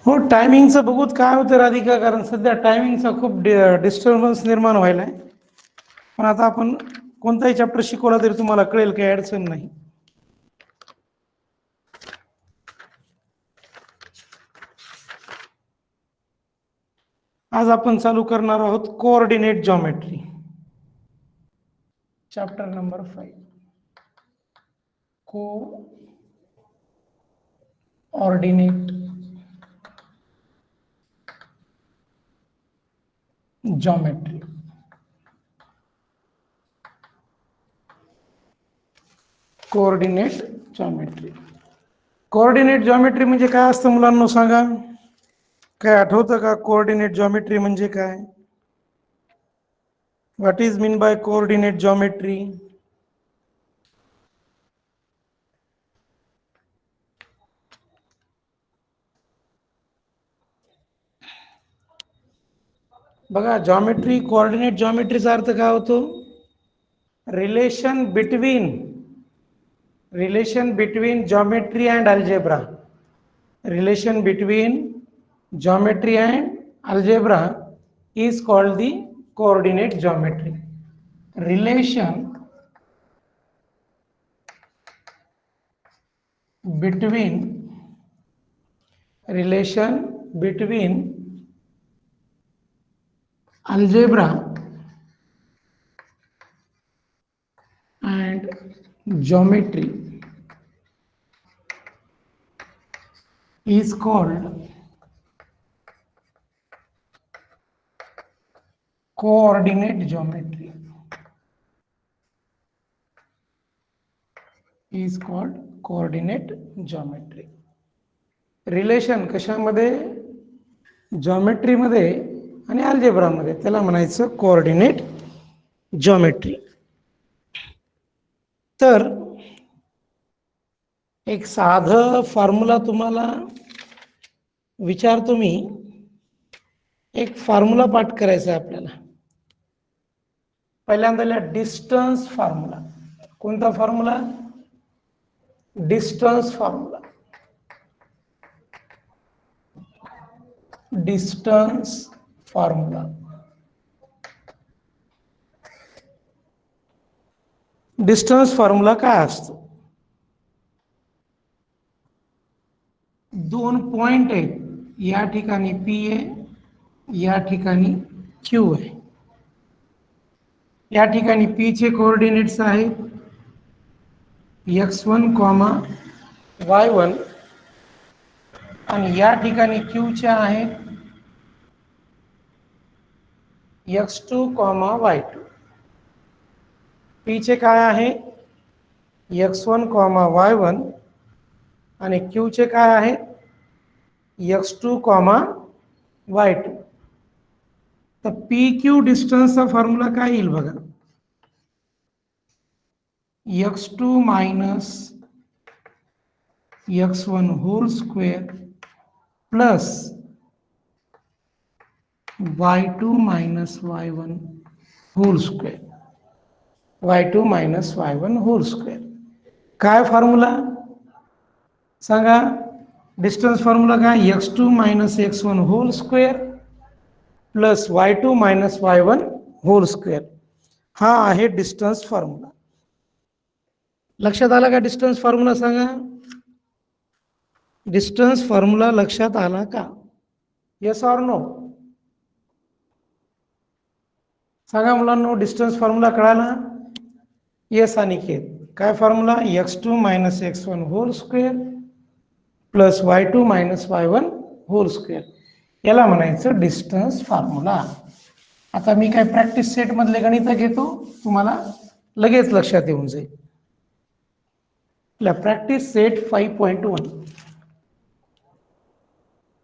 हो, टायमिंगचं बघूत काय होतं राधिका, कारण सध्या टायमिंगचा खूप डिस्टर्बन्स निर्माण व्हायला आहे. पण आता आपण कोणताही चॅप्टर शिकवला तरी तुम्हाला कळेल, काही अडचण नाही. आज आपण चालू करणार आहोत coordinate geometry, chapter number 5, coordinate geometry. Coordinate geometry. Coordinate geometry म्हणजे काय असतं मुलांना सांगा? काय आठवतं का? कोऑर्डिनेट जॉमेट्री म्हणजे काय? What is mean by coordinate geometry? बघा, जॉमेट्री, कोऑर्डिनेट जॉमेट्रीचा अर्थ काय होतो? Relation between geometry and algebra. Relation between geometry and algebra is called the coordinate geometry. Relation between algebra and geometry is called coordinate geometry. Is called coordinate geometry. Relation कशामध्ये? जॉमेट्रीमध्ये आणि अल्जेब्रामध्ये, त्याला म्हणायचं coordinate geometry. तर एक साधं formula तुम्हाला विचारतो मी. एक फॉर्म्युला पाठ करायचा आहे आपल्याला. पहिल्यांदा डिस्टन्स फॉर्म्युला. कोणता formula? Distance formula. Distance formula. Distance formula काय असतो? दोन पॉइंट आहेत, या ठिकाणी P आहे, या ठिकाणी Q आहे. या ठिकाणी P चे कोऑर्डिनेट्स आहेत x1, y1 आणि या ठिकाणी Q चे आहेत x2, y2. P चे काय आहे? x1, y1 आणि Q चे काय आहे? x2, y2. तर PQ डिस्टन्सचा फॉर्म्युला काय येईल बघा? x2 minus x1 hole square plus y2 minus y1 hole square. y2 minus y1 hole square. काय फॉर्म्युला सांगा? डिस्टन्स फॉर्म्युला काय? x2 minus x1 hole square plus y2 minus y1 hole square. हा आहे distance formula. लक्षात आला का distance formula? सांगा, distance formula लक्षात आला का? Yes or no? सांगा मुलांनो, डिस्टन्स फॉर्म्युला कळाला? येस अनिकेत. काय formula? x2 minus x1 hole square plus y2 minus y1 hole square. याला म्हणायचं डिस्टन्स फॉर्म्युला. आता मी काय प्रॅक्टिस सेट मधले गणित घेतो, तुम्हाला लगेच लक्षात येऊन जाईल. Practice set 5.1.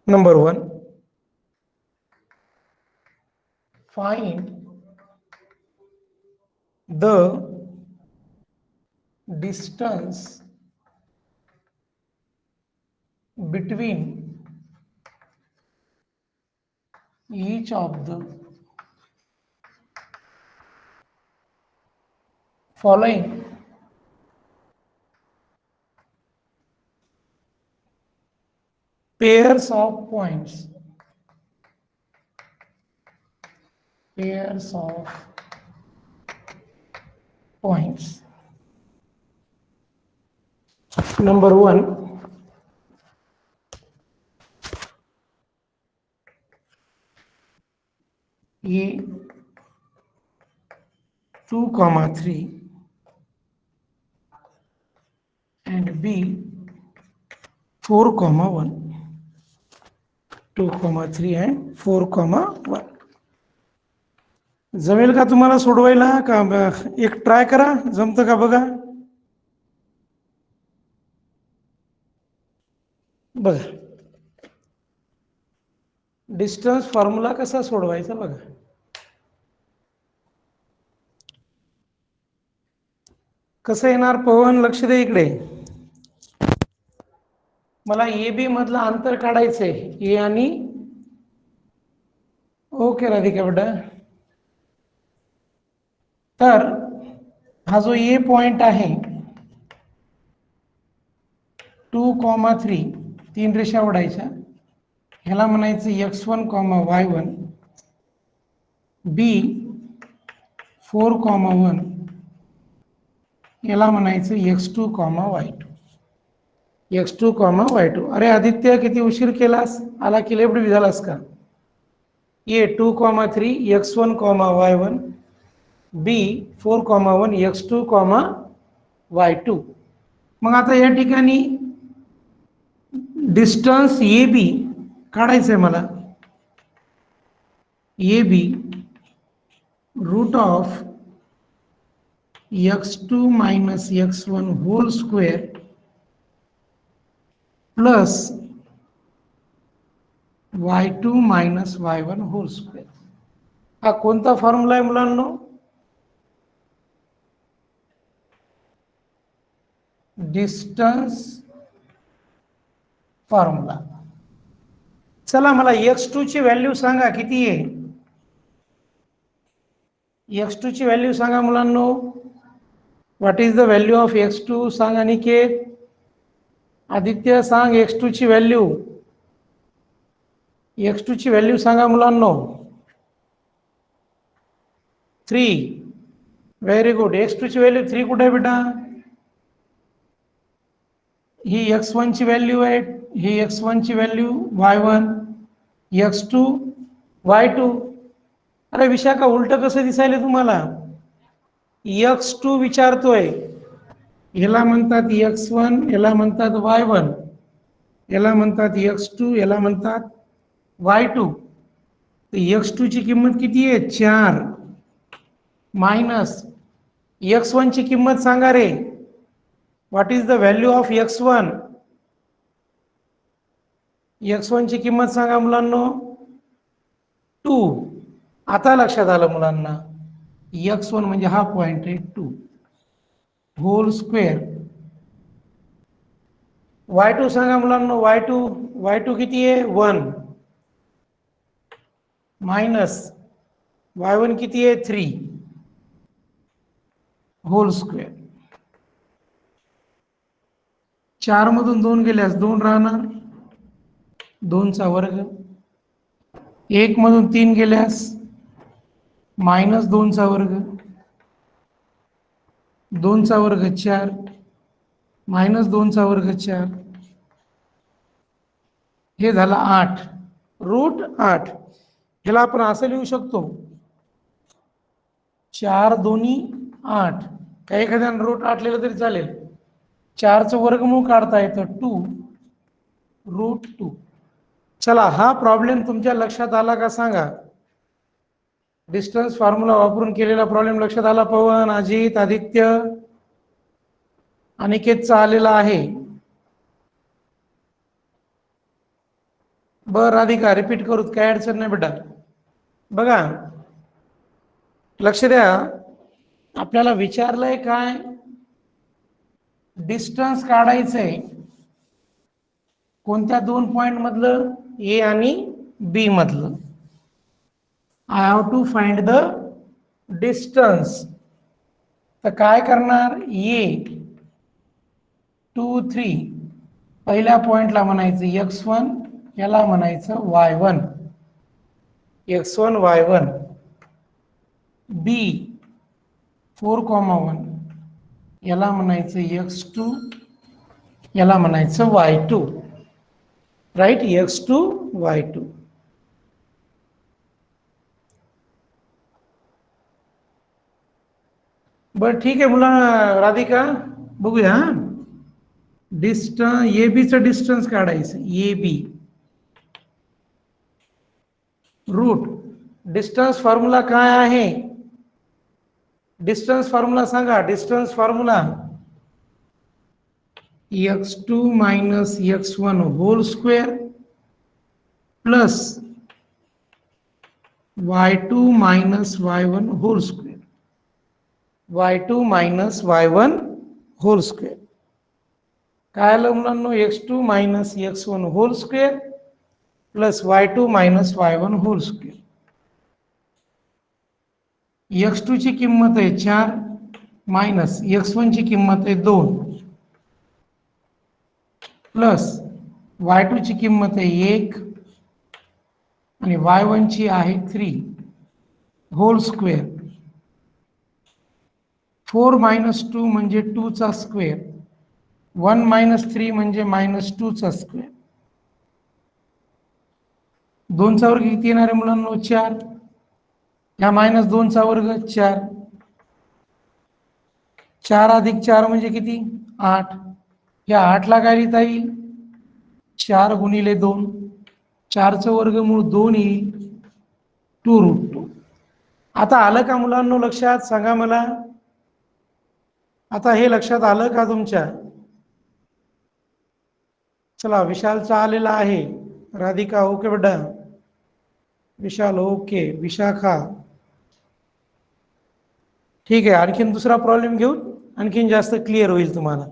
Number 1, find the distance between each of the following pairs of points, pairs of points. Number 1, A 2, 3 and B 4, 1. 2, 3 and 4, 1. जमेल का तुम्हाला सोडवायला का एक ट्राय करा, जमतं का बघा. बघा डिस्टन्स फॉर्म्युला कसा सोडवायचा बघा. कसं येणार पवन, लक्ष दे इकडे. मला ए बी मधलं अंतर काढायचंय, ए आणि ओके राधिका बेटा. तर हा जो ए पॉइंट आहे 2, 3 तीन रेषा ओढायच्या, ह्याला म्हणायचं x1, y1. बी 4, 1 याला म्हणायचं x2, y2. x2, y2. अरे आदित्य किती उशीर केलास, आला की लेफ्ट बी झालास का. ए 2, 3 x1, y1. बी 4, 1 x2, y2. मग आता या ठिकाणी डिस्टन्स ए बी काढायचंय मला. A B root of x2 minus x1 hole square plus y2 minus y1 hole square. हा कोणता फॉर्म्युला आहे मुलांनो, डिस्टन्स फॉर्म्युला. चला मला x2 ची व्हॅल्यू सांगा किती आहे. x2 ची व्हॅल्यू सांगा मुलांनो. What is the value of x2 सांगा निकेत. आदित्य सांग x2 ची व्हॅल्यू. x2 ची व्हॅल्यू सांगा मुलांनो. 3. Very good. x2 ची व्हॅल्यू 3 कुठे आहे बेटा. ही x1 ची व्हॅल्यू आहे, ही x1 ची व्हॅल्यू y1, x2 y2. अरे विशाखा उलट कसं दिसायले तुम्हाला. x2 विचारतोय, याला म्हणतात x1, याला म्हणतात y1, याला म्हणतात x2, याला म्हणतात y2. तर x2 ची किंमत किती आहे 4 मायनस x1 ची किंमत सांगा रे. What is the value of x1. x1 ची किंमत सांगा मुलांनो 2. आता लक्षात आलं मुलांना, x1 म्हणजे हा पॉइंट आहे 2 होल स्क्वेअर. y2 सांगा मुलांनो. y2 किती आहे 1 मायनस y1 किती आहे 3 होल स्क्वेअर. 4 मधून 2 गेल्यास 2 राहणार, 2 चा वर्ग. 1 मधून 3 गेल्यास मायनस 2 चा वर्ग, 2 चा वर्ग 4 मायनस 2 चा वर्ग 4. हे झालं 8 रूट 8. ह्याला आपण असं लिहू शकतो 4 दोन्ही 8. काही एखाद्यानं रूट 8 लिहिलं तरी चालेल. 4चं वर्गमूळ काढता येतं 2 रूट 2. चला हा प्रॉब्लेम तुमच्या लक्षात आला का सांगा. डिस्टन्स फॉर्म्युला वापरून केलेला प्रॉब्लेम लक्षात आला. पवन, अजित, आदित्य, अनिकेतचा आलेला आहे. बर राधिका रिपीट करूत, काय अडचण नाही बेटा. बघा लक्ष द्या, आपल्याला विचारलंय काय, डिस्टन्स काढायचंय कोणत्या 2 पॉइंट मधलं, ए आणि बी मधलं. I have to find the distance. तर काय करणार, ए 2, 3 पहिल्या पॉइंटला म्हणायचं x1 याला म्हणायचं y1, x1 y1, b 4,1 याला म्हणायचं x2, याला म्हणायचं y2, राईट, x2 y2. बरं ठीक आहे मुलांना, राधिका बघूया. डिस्टन्स ए बीचं डिस्टन्स काढायचं, A B root. Distance formula काय आहे? डिस्टन्स फॉर्म्युला सांगा. Distance formula x2 minus x1 hole square plus y2 minus y1 hole square. y2 minus y1 hole square. काय आलं मुलांनो? x2 minus x1 hole square plus y2 minus y1 hole square. x2 ची किंमत आहे 4 minus x1 ची किंमत आहे 2 plus y2 ची किंमत आहे 1 आणि y1 ची आहे 3 होल स्क्वेअर. 4 मायनस 2 म्हणजे 2 चा स्क्वेअर, 1 मायनस 3 म्हणजे मायनस 2 चा स्क्वेअर. 2 चा वर्ग किती येणार आहे मुलांनो? 4. या मायनस 2 चा वर्ग 4. 4 अधिक 4 म्हणजे किती? 8. या 8 ला काय लिहिता येईल? 4 गुणिले 2. 4 चं वर्गमूळ 2 येईल, 2√2. आता आलं का मुलांनो लक्षात? सांगा मला. आता हे लक्षात आलं का तुमच्या? चला, विशालचा आलेला आहे. राधिका ओके बेटा, विशाल ओके, विशाखा ठीक आहे. आणखीन दुसरा प्रॉब्लेम घेऊ, आणखीन जास्त क्लिअर होईल तुम्हाला.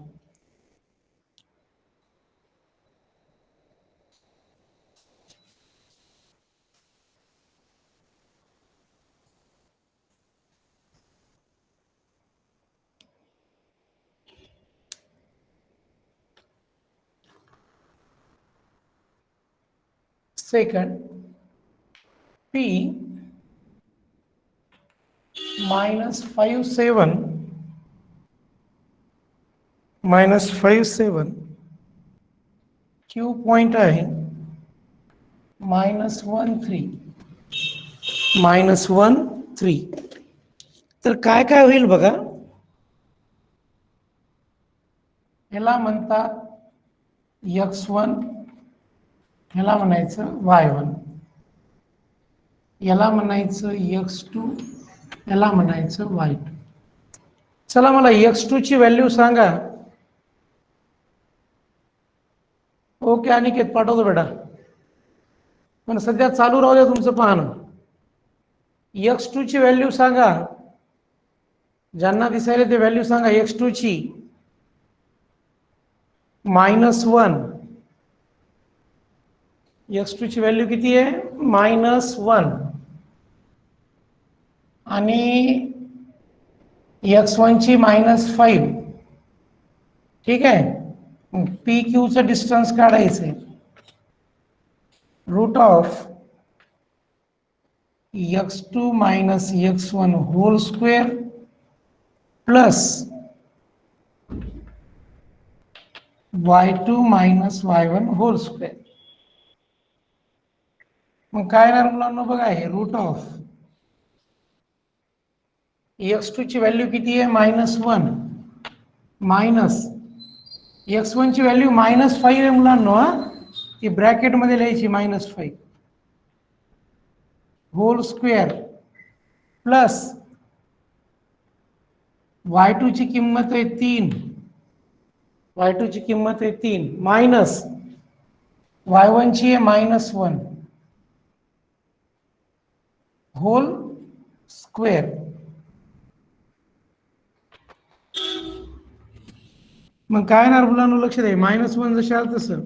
Second, p minus 5 7 Q point आहे -1 3 तर काय काय होईल बघा. याला म्हणतात x1, याला म्हणायचं y1, याला म्हणायचं x2, याला म्हणायचं y2. चला मला x2 ची व्हॅल्यू सांगा. ओके अनिकेत पाठवतो बेटा, पण सध्या चालू राहू द्या तुमचं पाहणं. x2 ची व्हॅल्यू सांगा. ज्यांना दिसायला ते व्हॅल्यू सांगा. x2 ची -1. x2 ची व्हॅल्यू किती आहे? -1. आणि x1 ची -5. ठीक आहे. पी क्यू चं डिस्टन्स काढायचंय. Root of x2 minus x1 hole square plus y2 minus y1 hole square. मग काय येणार मुलांना बघा, हे रूट ऑफ x2 ची व्हॅल्यू किती आहे? -1 मायनस x1 ची व्हॅल्यू -5 आहे मुलांना, ती ब्रॅकेट मध्ये लिहायची -5 होल स्क्वेअर प्लस y2 ची किंमत आहे 3, y2 ची किंमत आहे 3 मायनस y1 ची आहे -1 होल स्क्वेअर. मग काय येणार मुलांना? लक्ष द्या. -1 जसं आलं तसं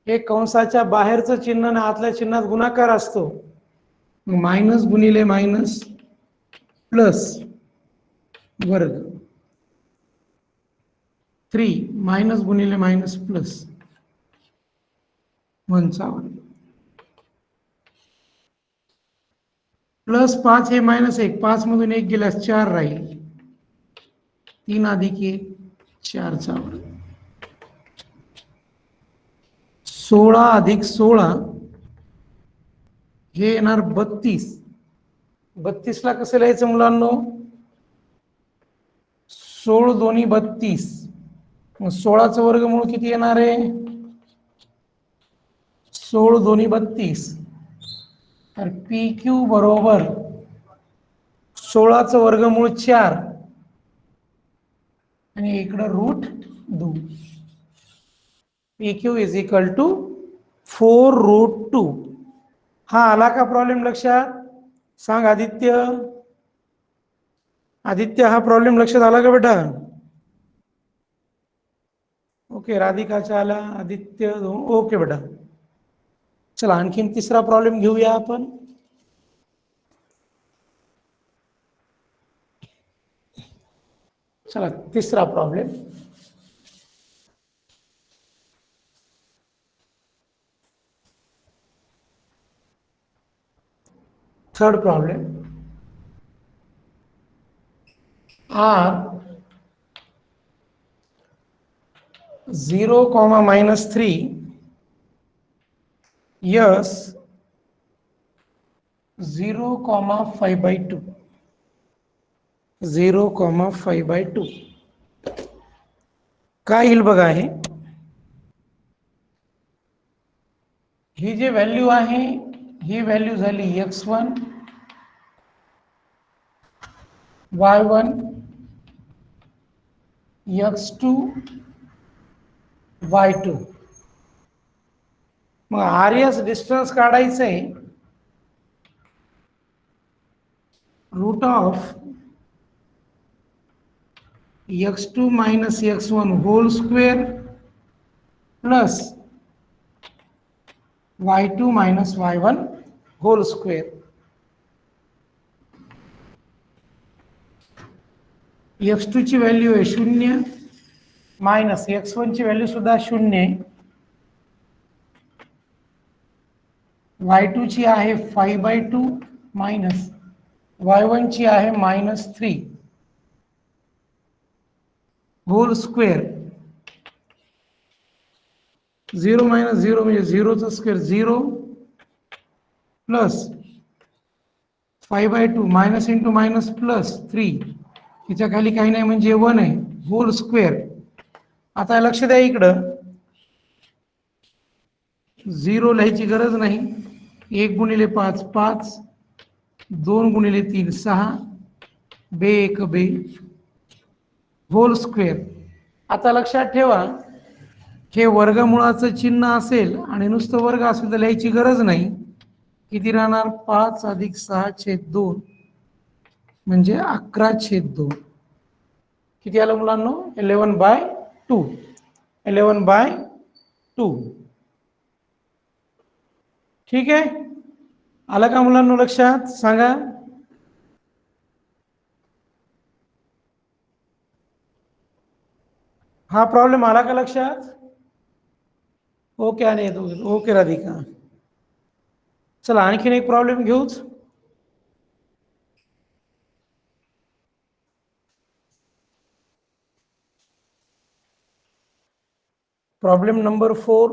हे कंसाच्या बाहेरचं चिन्ह आणि आतल्या चिन्हात गुणाकार असतो. मायनस गुणिले मायनस प्लस वर्ग 3 मायनस गुणिले मायनस प्लस. 1चा वर्ग प्लस 5 हे -1, 5 मधून 1 गेल्यास 4 राहील, 3 अधिक 1 4चा वर्ग, 16 अधिक 16 हे येणार 32. 32 ला कसं लिहायचं मुलांनो? 16 दोन्ही 32, मग 16चं वर्गमूळ किती येणार आहे? 16 दोन्ही 32, तर पी क्यू बरोबर 16चं वर्गमूळ 4 आणि इकडं √2. P Q is equal to 4√2. हा आला का प्रॉब्लेम लक्षात? सांग आदित्य. आदित्य, हा प्रॉब्लेम लक्षात आला का बेटा? ओके, राधिकाचा आला, आदित्य ओके बेटा. चला आणखीन तिसरा प्रॉब्लेम घेऊया आपण. चला तिसरा problem. Third problem. R 0, -3 S 0, 5/2. 0, 5/2 काय येईल बघा. ही जी व्हॅल्यू आहे ही व्हॅल्यू झाली x1, y1, x2, y2. मग RS डिस्टन्स काढायचं आहे. Root of x2 - x1 hole square plus y2 - y1 hole square. x2 ची व्हॅल्यू आहे 0 मायनस x1 ची व्हॅल्यू सुद्धा 0 आहे. y2 ची आहे 5/2 मायनस y1 ची आहे -3 होल स्क्वेअर. 0 - 0 म्हणजे 0चा square 0 plus 5/2 minus into minus plus 3, तिच्या खाली काही नाही म्हणजे 1 आहे होल स्क्वेअर. आता लक्ष द्या इकडं, 0 लिहायची गरज नाही. 1 गुणिले 5 5, 2 गुणिले 3 6, बे 1 बे होल स्क्वेअर. आता लक्षात ठेवा, हे वर्गमुळाचं चिन्ह असेल आणि नुसतं वर्ग असेल तर लिहायची गरज नाही. किती राहणार? 5 + 6/2 म्हणजे 11/2. किती आलं मुलांनो? 11/2. 11/2. ठीक आहे, आलं का मुलांनो लक्षात? सांगा. हा प्रॉब्लेम आला का लक्षात? ओके आणि ओके राधिका. चला आणखीन एक प्रॉब्लेम घेऊच. Problem number 4.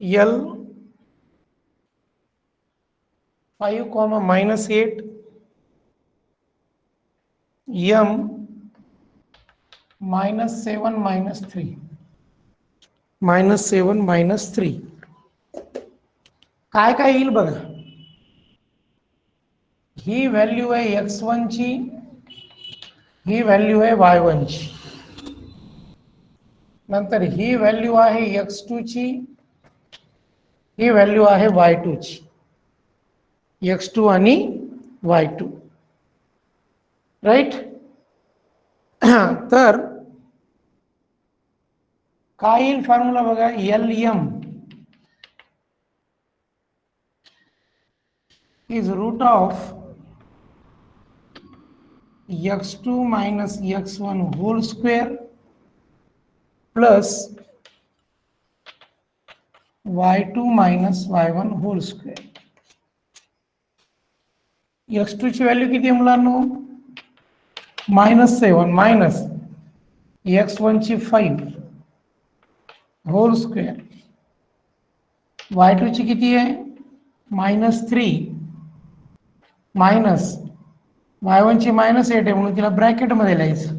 L 5, -8 M -7 -3 -7 -3 काय काय येईल बघा. ही व्हॅल्यू आहे x1 ची, ही व्हॅल्यू आहे y1 ची, नंतर ही व्हॅल्यू आहे x2 ची, ही व्हॅल्यू आहे y2 ची. x2 आणि y2 राईट. तर काय येईल फॉर्म्युला बघा. LM is root of x2 minus x1 whole square plus y2 minus y1 whole square. x2 ची व्हॅल्यू किती आहे मुलांनो? -7 मायनस x1 ची 5 होल स्क्वेअर. y2 ची किती आहे? -3 मायनस y1 ची -8 आहे म्हणून तिला ब्रॅकेट मध्ये लिहायचं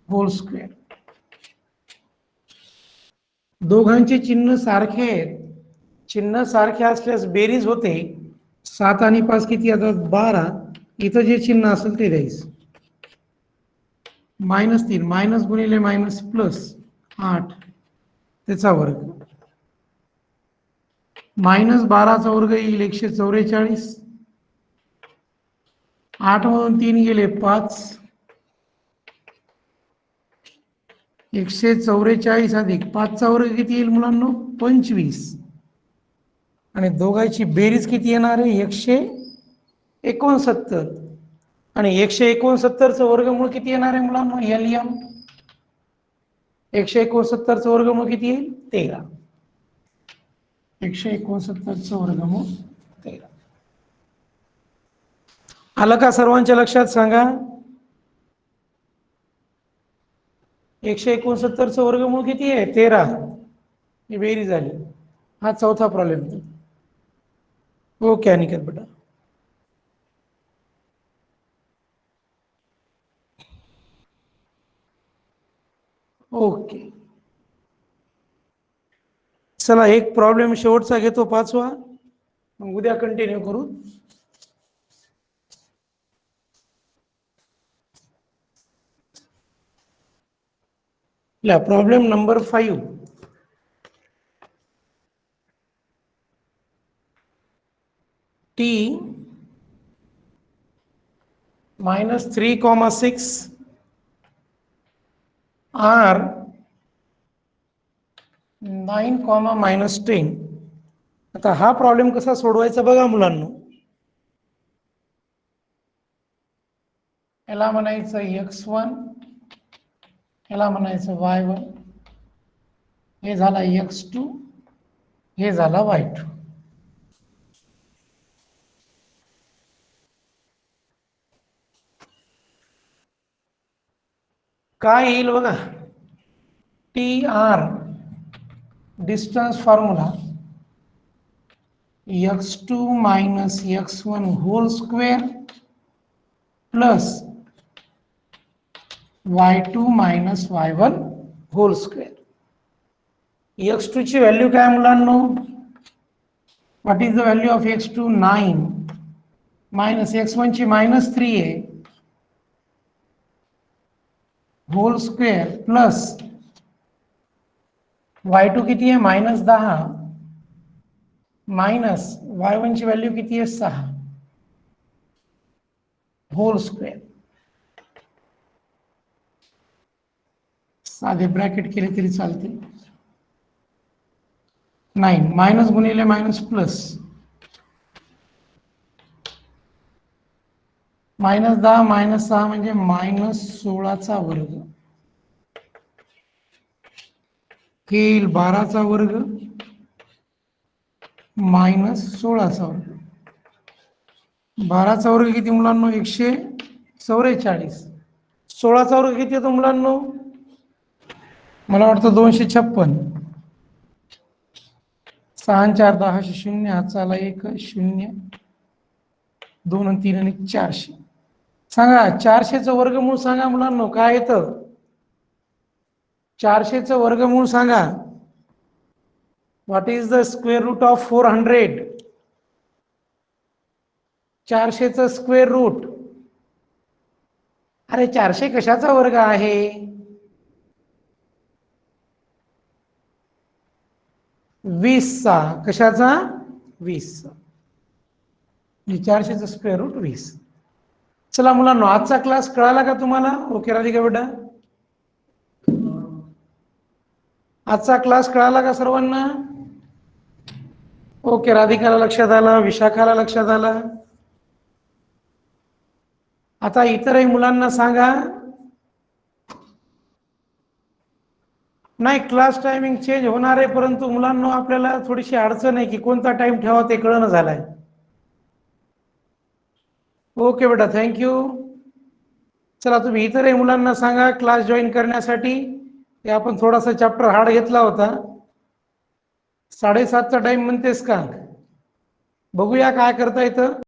होल स्क्वेअर. दोघांचे चिन्ह सारखे आहेत. चिन्ह सारखे असल्यास बेरीज होते. 7 आणि 5 किती येतात? 12. इथं जे चिन्ह असेल ते द्यायचं. -3 मायनस गुणिले मायनस प्लस 8 त्याचा वर्ग. -12चा वर्ग येईल 144. 8 मधून 3 गेले 5. 144 अधिक 5चा वर्ग किती येईल मुलांनो? 25. आणि दोघांची बेरीज किती येणार आहे? 169. आणि 169चं वर्गमूळ किती येणार आहे मुलांनो? LM. 169चं वर्गमूळ किती येईल? 13. 169चं वर्गमूळ 13. आलं का सर्वांच्या लक्षात? सांगा. 169चं वर्गमूळ किती आहे? 13. ही बेरीज झाली. हा चौथा प्रॉब्लेम. ओके अनिकेत बेटा. ओके चला एक प्रॉब्लेम शेवटचा घेतो 5वा, मग उद्या कंटिन्यू करू. Problem number 5. t -3,6 r 9, -10. आता हा प्रॉब्लेम कसा सोडवायचा बघा मुलांनो. याला म्हणायचं x1, याला म्हणायचं y1, हे झाला x2, हे झाला y2. काय येईल बघा. TR distance formula x2 minus x1 whole square plus y2 minus y1 whole square. x2 ची व्हॅल्यू काय मुलांनो? What is the value of x2? 9 minus x1 ची -3 आहे होल स्क्वेअर प्लस y2 किती आहे? -10 मायनस y1 ची व्हॅल्यू किती आहे? 6 होल स्क्वेअर. साधे ब्रॅकेट केले तरी चालते. 9 मायनस गुणिले मायनस प्लस -10 -6 म्हणजे -16चा वर्ग येईल 12चा वर्ग -16चा वर्ग. 12चा वर्ग किती मुलांनो? 144. 16चा वर्ग किती येतो मुलांनो? मला वाटतं 256. 6 4 10 0 हाताला 1 0 2 आणि 3 आणि 400. सांगा 400चं वर्गमूळ सांगा मुलांनो काय येतं? 400चं वर्गमूळ सांगा. What is the square root of 400? 400चं स्क्वेअर रूट. अरे 400 कशाचा वर्ग आहे? 20चा. कशाचा? 20चा. 400चं स्क्वेअर रूट 20. चला मुलांनो आजचा क्लास कळाला का तुम्हाला? ओके राधिका बेटा, आजचा क्लास कळाला का सर्वांना? ओके राधिकाला लक्षात आलं, विशाखाला लक्षात आलं. आता इतरही मुलांना सांगा. नाही, क्लास टायमिंग चेंज होणार आहे, परंतु मुलांना आपल्याला थोडीशी अडचण आहे की कोणता टाइम ठेवा ते कळणं झालंय. ओके बेटा, थँक्यू. चला, तुम्ही इतरही मुलांना सांगा क्लास जॉईन करण्यासाठी. ते आपण थोडासा चॅप्टर हार्ड घेतला होता. 7:30चा टाइम म्हणतेस का? बघूया काय करता येतं.